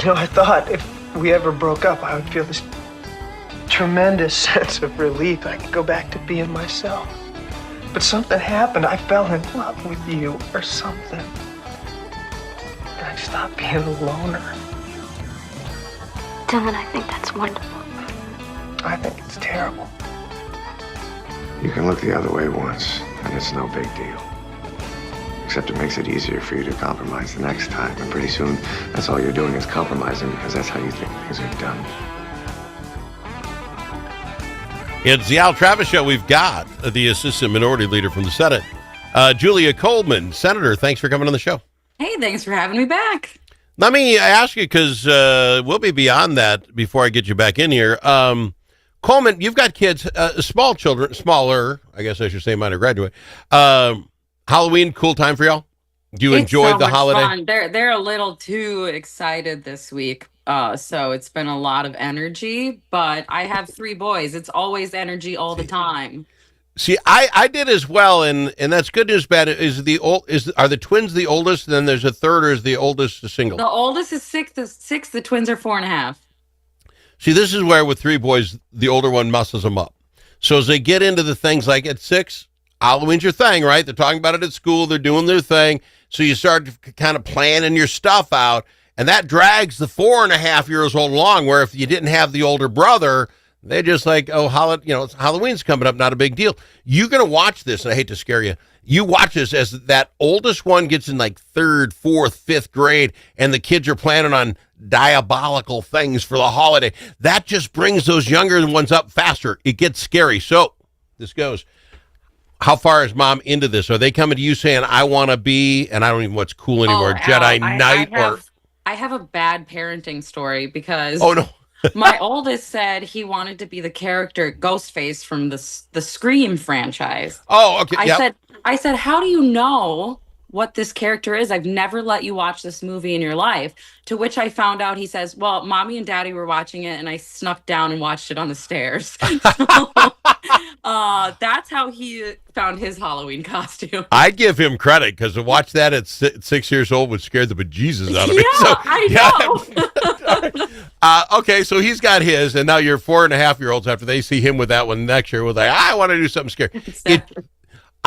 I thought if we ever broke up, I would feel this tremendous sense of relief. I could go back to being myself. But something happened. I fell in love with you or something. And I stopped being a loner. Dylan, I think that's wonderful. I think it's terrible. You can look the other way once, and it's no big deal. Except it makes it easier for you to compromise the next time. And pretty soon, that's all you're doing is compromising because that's how you think things are done. It's the Al Travis Show. We've got the Assistant Minority Leader from the Senate, Julia Coleman. Senator, thanks for coming on the show. Hey, thanks for having me back. Let me ask you, because we'll be beyond that before I get you back in here. Coleman, you've got kids, small children, smaller, I guess I should say, minor graduate. Halloween, cool time for y'all? Do you enjoy the holiday? Fun. They're a little too excited this week. So it's been a lot of energy, but I have 3 boys. It's always energy all the time. See, I did as well, and that's good news, bad. Are the twins the oldest, and then there's a third, or is the oldest a single? The oldest is 6. The twins are 4.5. See, this is where with 3 boys, the older one messes them up. So as they get into the things like at 6, Halloween's your thing, right? They're talking about it at school. They're doing their thing. So you start kind of planning your stuff out, and that drags the 4.5-year-olds along, where if you didn't have the older brother, they're just like, oh, Halloween's coming up, not a big deal. You're going to watch this, and I hate to scare you. You watch this as that oldest one gets in like 3rd, 4th, 5th grade, and the kids are planning on diabolical things for the holiday. That just brings those younger ones up faster. It gets scary. So this goes. How far is mom into this? Are they coming to you saying, I want to be, and I don't even know what's cool anymore, Jedi Knight? I have a bad parenting story because oh no. My oldest said he wanted to be the character Ghostface from the Scream franchise. Oh, okay. I said, how do you know what this character is? I've never let you watch this movie in your life. To which I found out, he says, well, mommy and daddy were watching it and I snuck down and watched it on the stairs. That's how he found his Halloween costume. I give him credit, because to watch that at 6 years old would scare the bejesus out of me. Yeah, I know. Okay, so he's got his, and now your 4.5-year-olds, after they see him with that one next year, will like, I want to do something scary.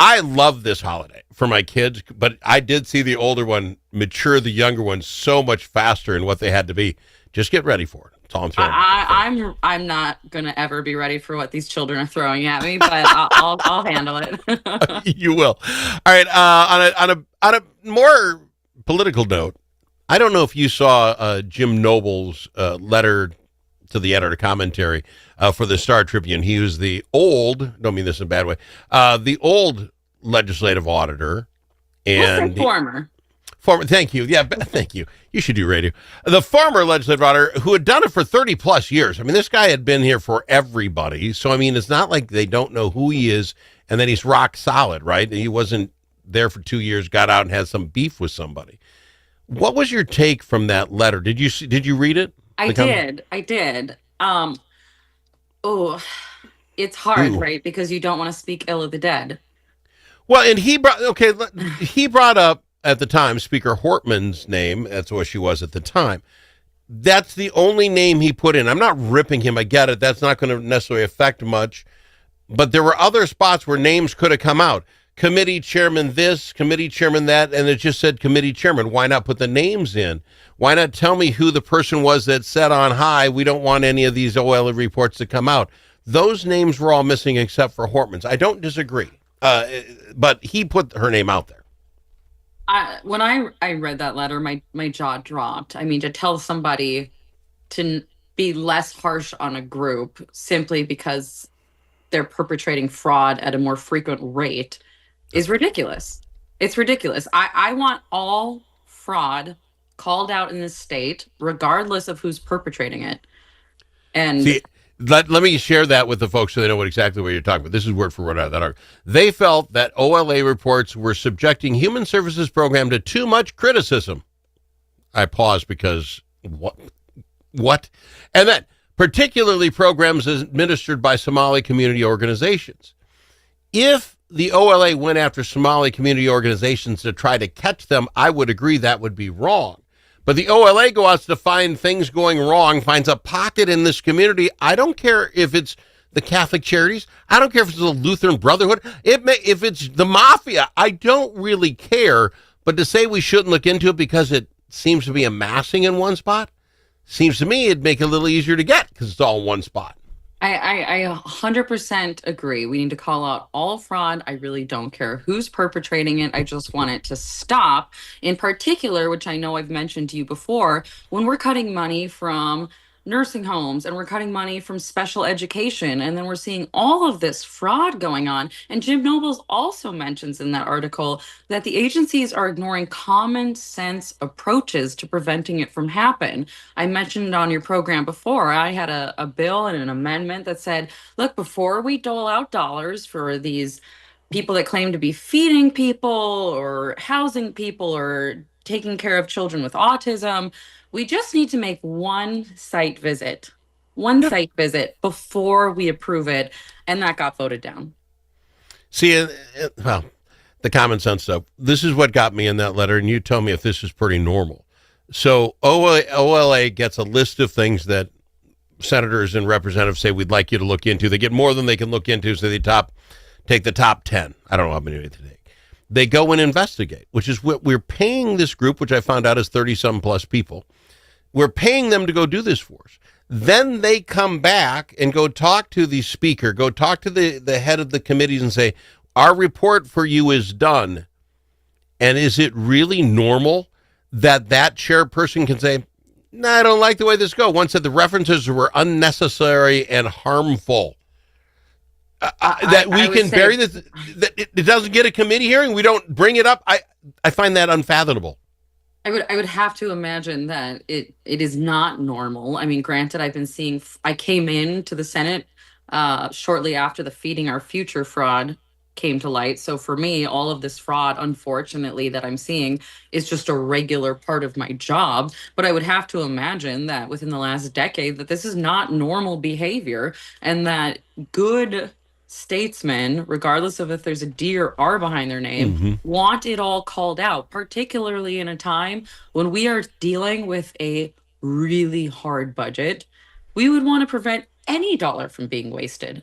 I love this holiday for my kids, but I did see the older one mature the younger one so much faster in what they had to be. Just get ready for it. That's all I'm throwing. I'm not gonna ever be ready for what these children are throwing at me, but I'll handle it. You will. All right. On a more political note, I don't know if you saw Jim Noble's letter to the editor commentary for the Star Tribune. He was the old, don't mean this in a bad way, the old legislative auditor. And former, thank you. Yeah, thank you. You should do radio. The former legislative auditor who had done it for 30 plus years. I mean, this guy had been here for everybody. So, I mean, it's not like they don't know who he is and then he's rock solid, right? He wasn't there for 2 years, got out and had some beef with somebody. What was your take from that letter? Did you read it? I did. It's hard, right? Because you don't want to speak ill of the dead. Well, and he brought up at the time Speaker Hortman's name. That's what she was at the time. That's the only name he put in. I'm not ripping him. I get it. That's not going to necessarily affect much. But there were other spots where names could have come out. Committee chairman this, committee chairman that, and it just said committee chairman. Why not put the names in? Why not tell me who the person was that said on high, we don't want any of these OLA reports to come out? Those names were all missing except for Hortman's. I don't disagree, but he put her name out there. When I read that letter, my jaw dropped. I mean, to tell somebody to be less harsh on a group simply because they're perpetrating fraud at a more frequent rate is ridiculous. It's ridiculous. I want all fraud called out in this state, regardless of who's perpetrating it. And see, let me share that with the folks so they know exactly what you're talking about. This is word for word out of that article. They felt that OLA reports were subjecting Human Services Program to too much criticism. I paused because what? And then particularly programs administered by Somali community organizations. If the OLA went after Somali community organizations to try to catch them, I would agree that would be wrong. But the OLA goes out to find things going wrong, finds a pocket in this community. I don't care if it's the Catholic Charities. I don't care if it's the Lutheran Brotherhood. If it's the mafia, I don't really care. But to say we shouldn't look into it because it seems to be amassing in one spot, seems to me it'd make it a little easier to get because it's all in one spot. I 100% agree. We need to call out all fraud. I really don't care who's perpetrating it. I just want it to stop. In particular, which I know I've mentioned to you before, when we're cutting money from nursing homes and we're cutting money from special education, and then we're seeing all of this fraud going on. And Jim Nobles also mentions in that article that the agencies are ignoring common sense approaches to preventing it from happen. I mentioned on your program before, I had a bill and an amendment that said, look, before we dole out dollars for these people that claim to be feeding people or housing people or taking care of children with autism, we just need to make one site visit before we approve it. And that got voted down. See, well, the common sense stuff. This is what got me in that letter, and you tell me if this is pretty normal. So OLA gets a list of things that senators and representatives say we'd like you to look into. They get more than they can look into, so they take the top 10. I don't know how many they take. They go and investigate, which is what we're paying this group, which I found out is 30-some plus people. We're paying them to go do this for us. Then they come back and go talk to the speaker, go talk to the head of the committees and say, our report for you is done. And is it really normal that chairperson can say, no, I don't like the way this goes? One said the references were unnecessary and harmful. That we can bury this, that it doesn't get a committee hearing. We don't bring it up. I find that unfathomable. I would have to imagine that it is not normal. I mean, granted, I came into the Senate shortly after the Feeding Our Future fraud came to light. So for me, all of this fraud, unfortunately, that I'm seeing is just a regular part of my job. But I would have to imagine that within the last decade, that this is not normal behavior, and that good statesmen, regardless of if there's a D or R behind their name, want it all called out, particularly in a time when we are dealing with a really hard budget. We would want to prevent any dollar from being wasted.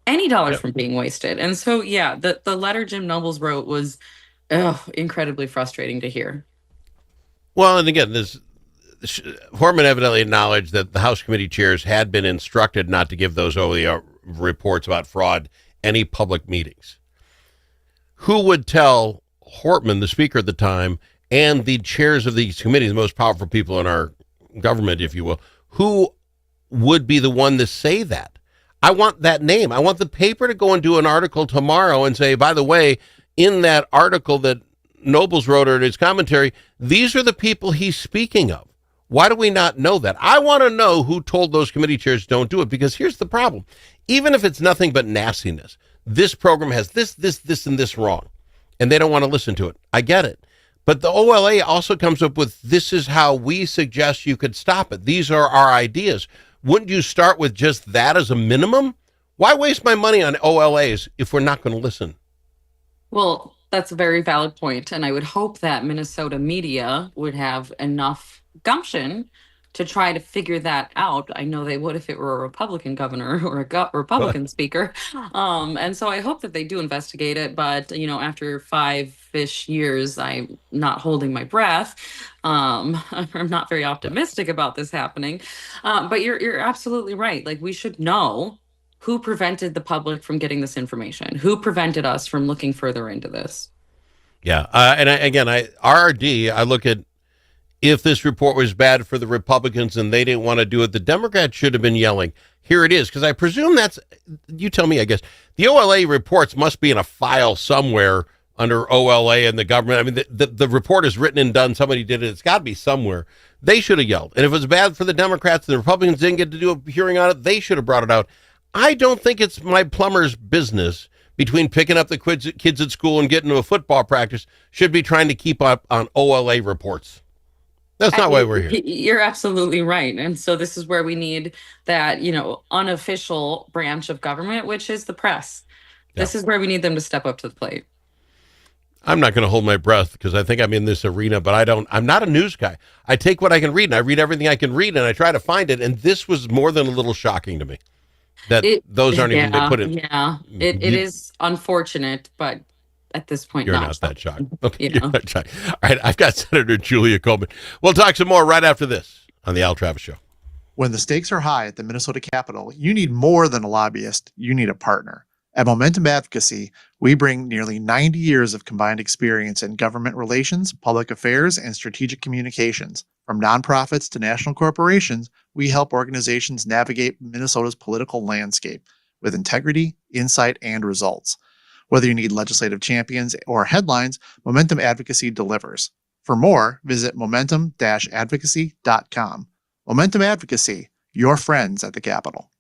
From being wasted. And so, yeah, the letter Jim Nobles wrote was incredibly frustrating to hear. Well, and again, Horman evidently acknowledged that the House committee chairs had been instructed not to give those OER reports about fraud any public meetings. Who would tell Hortman, the speaker at the time, and the chairs of these committees, the most powerful people in our government, if you will, who would be the one to say that? I want that name. I want the paper to go and do an article tomorrow and say, by the way, in that article that Nobles wrote or in his commentary, these are the people he's speaking of. Why do we not know that? I want to know who told those committee chairs don't do it, because here's the problem. Even if it's nothing but nastiness, this program has this, and this wrong, and they don't want to listen to it. I get it. But the OLA also comes up with, this is how we suggest you could stop it. These are our ideas. Wouldn't you start with just that as a minimum? Why waste my money on OLAs if we're not going to listen? Well, that's a very valid point. And I would hope that Minnesota media would have enough gumption to try to figure that out. I know they would if it were a Republican governor or a Republican speaker. And so I hope that they do investigate it. But, after 5-ish years, I'm not holding my breath. I'm not very optimistic about this happening. But you're absolutely right. Like, we should know who prevented the public from getting this information, who prevented us from looking further into this. Yeah. RRD, I look at, if this report was bad for the Republicans and they didn't want to do it, the Democrats should have been yelling, here it is. Because I presume you tell me, I guess, the OLA reports must be in a file somewhere under OLA and the government. I mean, the report is written and done. Somebody did it. It's got to be somewhere. They should have yelled. And if it was bad for the Democrats and the Republicans didn't get to do a hearing on it, they should have brought it out. I don't think it's my plumber's business, between picking up the kids at school and getting to a football practice, should be trying to keep up on OLA reports. That's not why we're here. You're absolutely right. And so this is where we need that, unofficial branch of government, which is the press. This is where we need them to step up to the plate. I'm not going to hold my breath because I think I'm in this arena, but I'm not a news guy. I take what I can read and I read everything I can read and I try to find it. And this was more than a little shocking to me that It, those aren't even been yeah, put in. yeah. It You, is unfortunate, but at this point, you're not not that shocked. shocking. Okay, you're Yeah. not shocked. All right, I've got Senator Julia Coleman. We'll talk some more right after this on the Al Travis Show. When the stakes are high at the Minnesota Capitol, you need more than a lobbyist, you need a partner. At Momentum Advocacy, we bring nearly 90 years of combined experience in government relations, public affairs, and strategic communications. From nonprofits to national corporations, we help organizations navigate Minnesota's political landscape with integrity, insight, and results. Whether you need legislative champions or headlines, Momentum Advocacy delivers. For more, visit momentum-advocacy.com. Momentum Advocacy, your friends at the Capitol.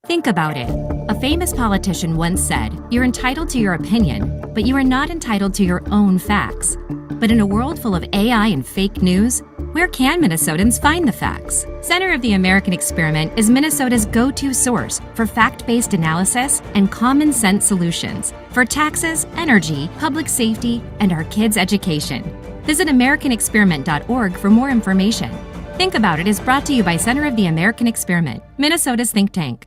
Think about it. A famous politician once said, "You're entitled to your opinion, but you are not entitled to your own facts." But in a world full of AI and fake news, where can Minnesotans find the facts? Center of the American Experiment is Minnesota's go-to source for fact-based analysis and common sense solutions for taxes, energy, public safety, and our kids' education. Visit AmericanExperiment.org for more information. Think About It is brought to you by Center of the American Experiment, Minnesota's think tank.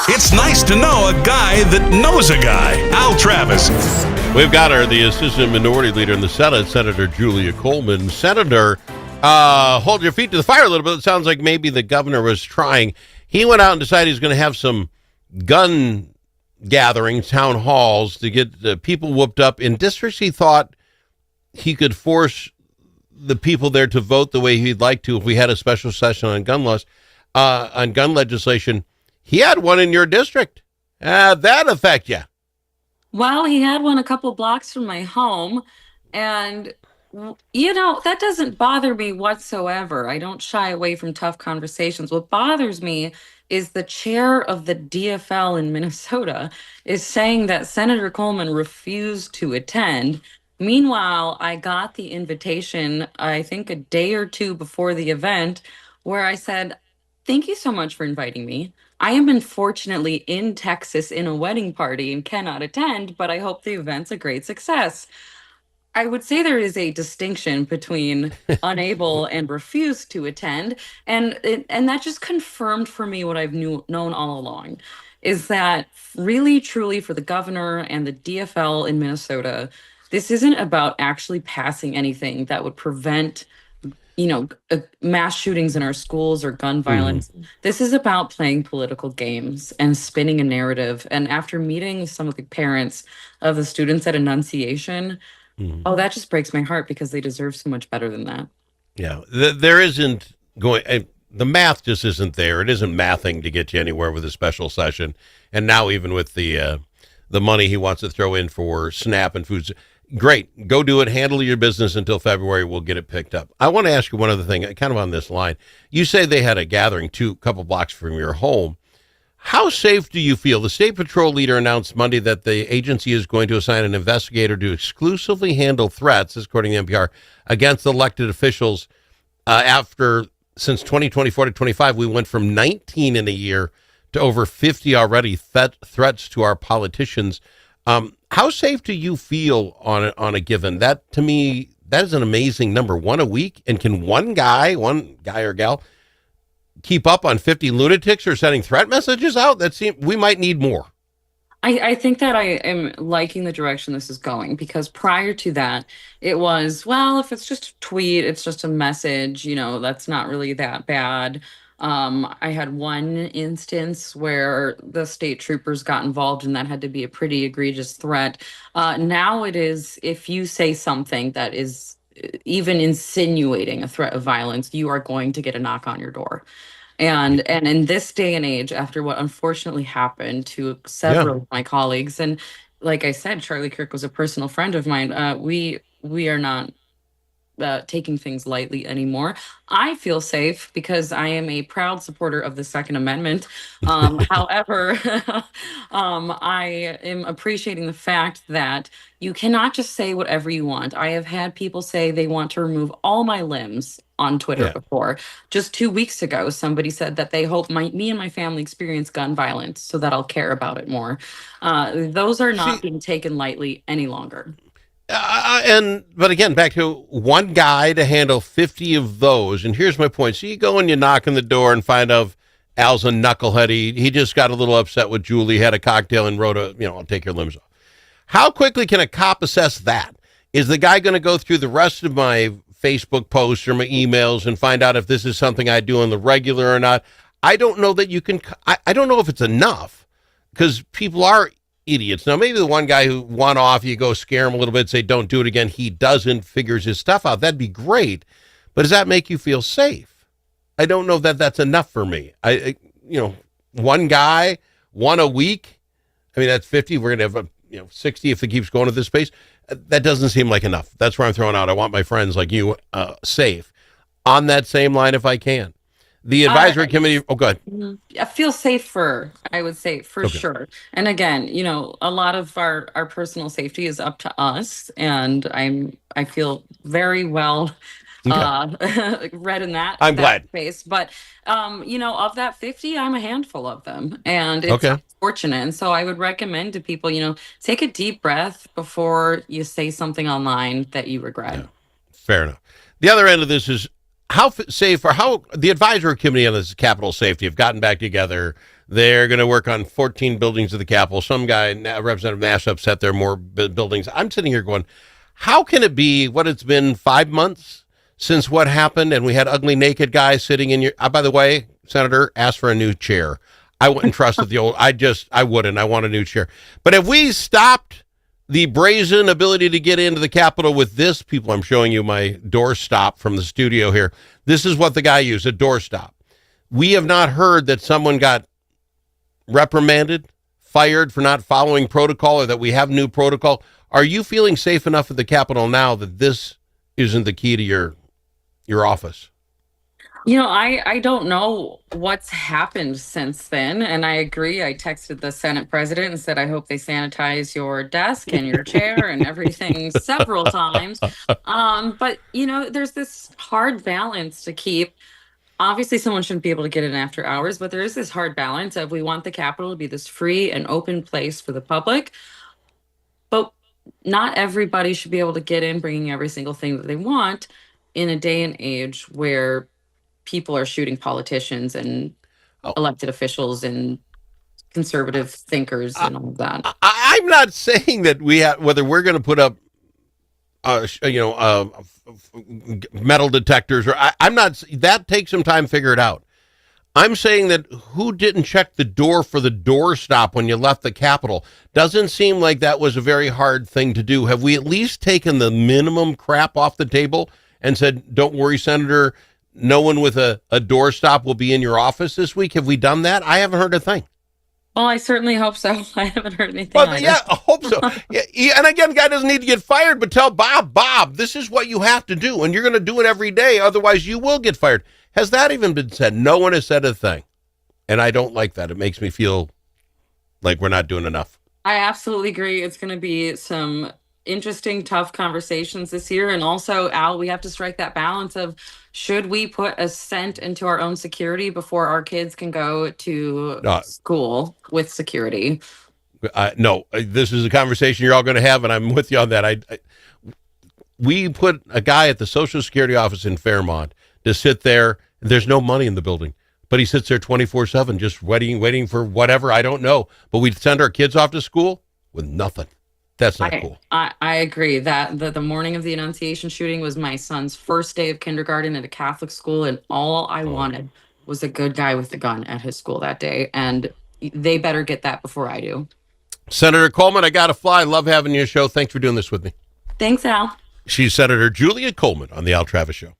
It's nice to know a guy that knows a guy. Al Travis. We've got her, the Assistant Minority Leader in the Senate, Senator Julia Coleman. Senator, hold your feet to the fire a little bit. It sounds like maybe the governor was trying. He went out and decided he was going to have some gun gatherings, town halls, to get people whooped up in districts he thought he could force the people there to vote the way he'd like to if we had a special session on gun laws, on gun legislation. He had one in your district. That affect you? Well, he had one a couple blocks from my home, and that doesn't bother me whatsoever. I don't shy away from tough conversations. What bothers me is the chair of the DFL in Minnesota is saying that Senator Coleman refused to attend. Meanwhile, I got the invitation, I think a day or two before the event, where I said, "Thank you so much for inviting me. I am unfortunately in Texas in a wedding party and cannot attend, but I hope the event's a great success. I would say there is a distinction between unable and refuse to attend, and that just confirmed for me what I've known all along, is that really truly for the governor and the DFL in Minnesota, this isn't about actually passing anything that would prevent mass shootings in our schools or gun violence. This is about playing political games and spinning a narrative. And after meeting some of the parents of the students at Annunciation, oh, that just breaks my heart because they deserve so much better than that. Yeah, there isn't going. The math just isn't there. It isn't mathing to get you anywhere with a special session, and now even with the money he wants to throw in for SNAP and foods. Great, go do it. Handle your business until February. We'll get it picked up. I want to ask you one other thing, kind of on this line. You say they had a gathering couple blocks from your home. How safe do you feel? The state patrol leader announced Monday that the agency is going to assign an investigator to exclusively handle threats, according to NPR, against elected officials. Since 2024 to 25, we went from 19 in a year to over 50 already threats to our politicians. How safe do you feel on a given? That, to me, that is an amazing number. One a week, and can one guy or gal keep up on 50 lunatics or sending threat messages out? We might need more. I think that I am liking the direction this is going, because prior to that, it was, well, if it's just a tweet, it's just a message, that's not really that bad. I had one instance where the state troopers got involved, and that had to be a pretty egregious threat. Now it is, if you say something that is even insinuating a threat of violence, you are going to get a knock on your door. And in this day and age, after what unfortunately happened to several of my colleagues, and like I said, Charlie Kirk was a personal friend of mine. We are not taking things lightly anymore. I feel safe because I am a proud supporter of the Second Amendment. However, I am appreciating the fact that you cannot just say whatever you want. I have had people say they want to remove all my limbs on Twitter before. Just 2 weeks ago, somebody said that they hope me and my family experience gun violence so that I'll care about it more. Those are not being taken lightly any longer. But again, back to one guy to handle 50 of those. And here's my point. So you go and you knock on the door and find out Al's a knucklehead. He just got a little upset with Julie, had a cocktail and wrote I'll take your limbs off. How quickly can a cop assess that? Is the guy going to go through the rest of my Facebook posts or my emails and find out if this is something I do on the regular or not? I don't know that you can. I don't know if it's enough, because people are idiots. Now, maybe the one guy who won off, you go scare him a little bit, say, don't do it again. He doesn't, figures his stuff out. That'd be great. But does that make you feel safe? I don't know that that's enough for me. One guy, one a week. I mean, that's 50. We're going to have 60 if it keeps going at this pace. That doesn't seem like enough. That's where I'm throwing out. I want my friends like you safe. On that same line, if I can. The advisory committee. Oh, go ahead. I feel safer, I would say, for sure. And again, a lot of our personal safety is up to us, and I feel very well read in that. I'm glad. Space. But of that 50, I'm a handful of them, and it's unfortunate. And so I would recommend to people, take a deep breath before you say something online that you regret. Yeah. Fair enough. The other end of this is, how safe, or how the advisory committee on this Capitol safety have gotten back together. They're going to work on 14 buildings of the Capitol. Some guy, Representative Nash, upset there are more buildings. I'm sitting here going, how can it be what it's been 5 months since what happened, and we had ugly naked guys sitting in your, by the way, Senator, ask for a new chair. I wouldn't trust the old, I wouldn't. I want a new chair. But if we stopped the brazen ability to get into the Capitol with this, people, I'm showing you my doorstop from the studio here. This is what the guy used, a doorstop. We have not heard that someone got reprimanded, fired for not following protocol, or that we have new protocol. Are you feeling safe enough at the Capitol now that this isn't the key to your office? I don't know what's happened since then. And I agree. I texted the Senate president and said, I hope they sanitize your desk and your chair and everything several times. But, there's this hard balance to keep. obviously someone shouldn't be able to get in after hours, but there is this hard balance of we want the Capitol to be this free and open place for the public, but not everybody should be able to get in bringing every single thing that they want in a day and age where people are shooting politicians and elected officials and conservative thinkers and all of that. I'm not saying that whether we're going to put up metal detectors, or I'm not. That takes some time to figure it out. I'm saying that who didn't check the door for the doorstop when you left the Capitol? Doesn't seem like that was a very hard thing to do. Have we at least taken the minimum crap off the table and said, don't worry, Senator, no one with a doorstop will be in your office this week? Have we done that? I haven't heard a thing. Well, I certainly hope so. I haven't heard anything. Well, either. yeah, I hope so. Yeah, and again, the guy doesn't need to get fired, but tell Bob, this is what you have to do, and you're going to do it every day. Otherwise, you will get fired. Has that even been said? No one has said a thing, and I don't like that. It makes me feel like we're not doing enough. I absolutely agree. It's going to be some interesting, tough conversations this year. And also, Al, we have to strike that balance of should we put a cent into our own security before our kids can go to school with security? No, this is a conversation you're all going to have, and I'm with you on that. We put a guy at the Social Security office in Fairmont to sit there. There's no money in the building, but he sits there 24/7, just waiting for whatever. I don't know. But we send our kids off to school with nothing. That's not cool. I agree that the morning of the Annunciation shooting was my son's first day of kindergarten at a Catholic school, and all I wanted was a good guy with a gun at his school that day, and they better get that before I do. Senator Coleman, I got to fly. Love having you on the show. Thanks for doing this with me. Thanks, Al. She's Senator Julia Coleman on the Al Travis Show.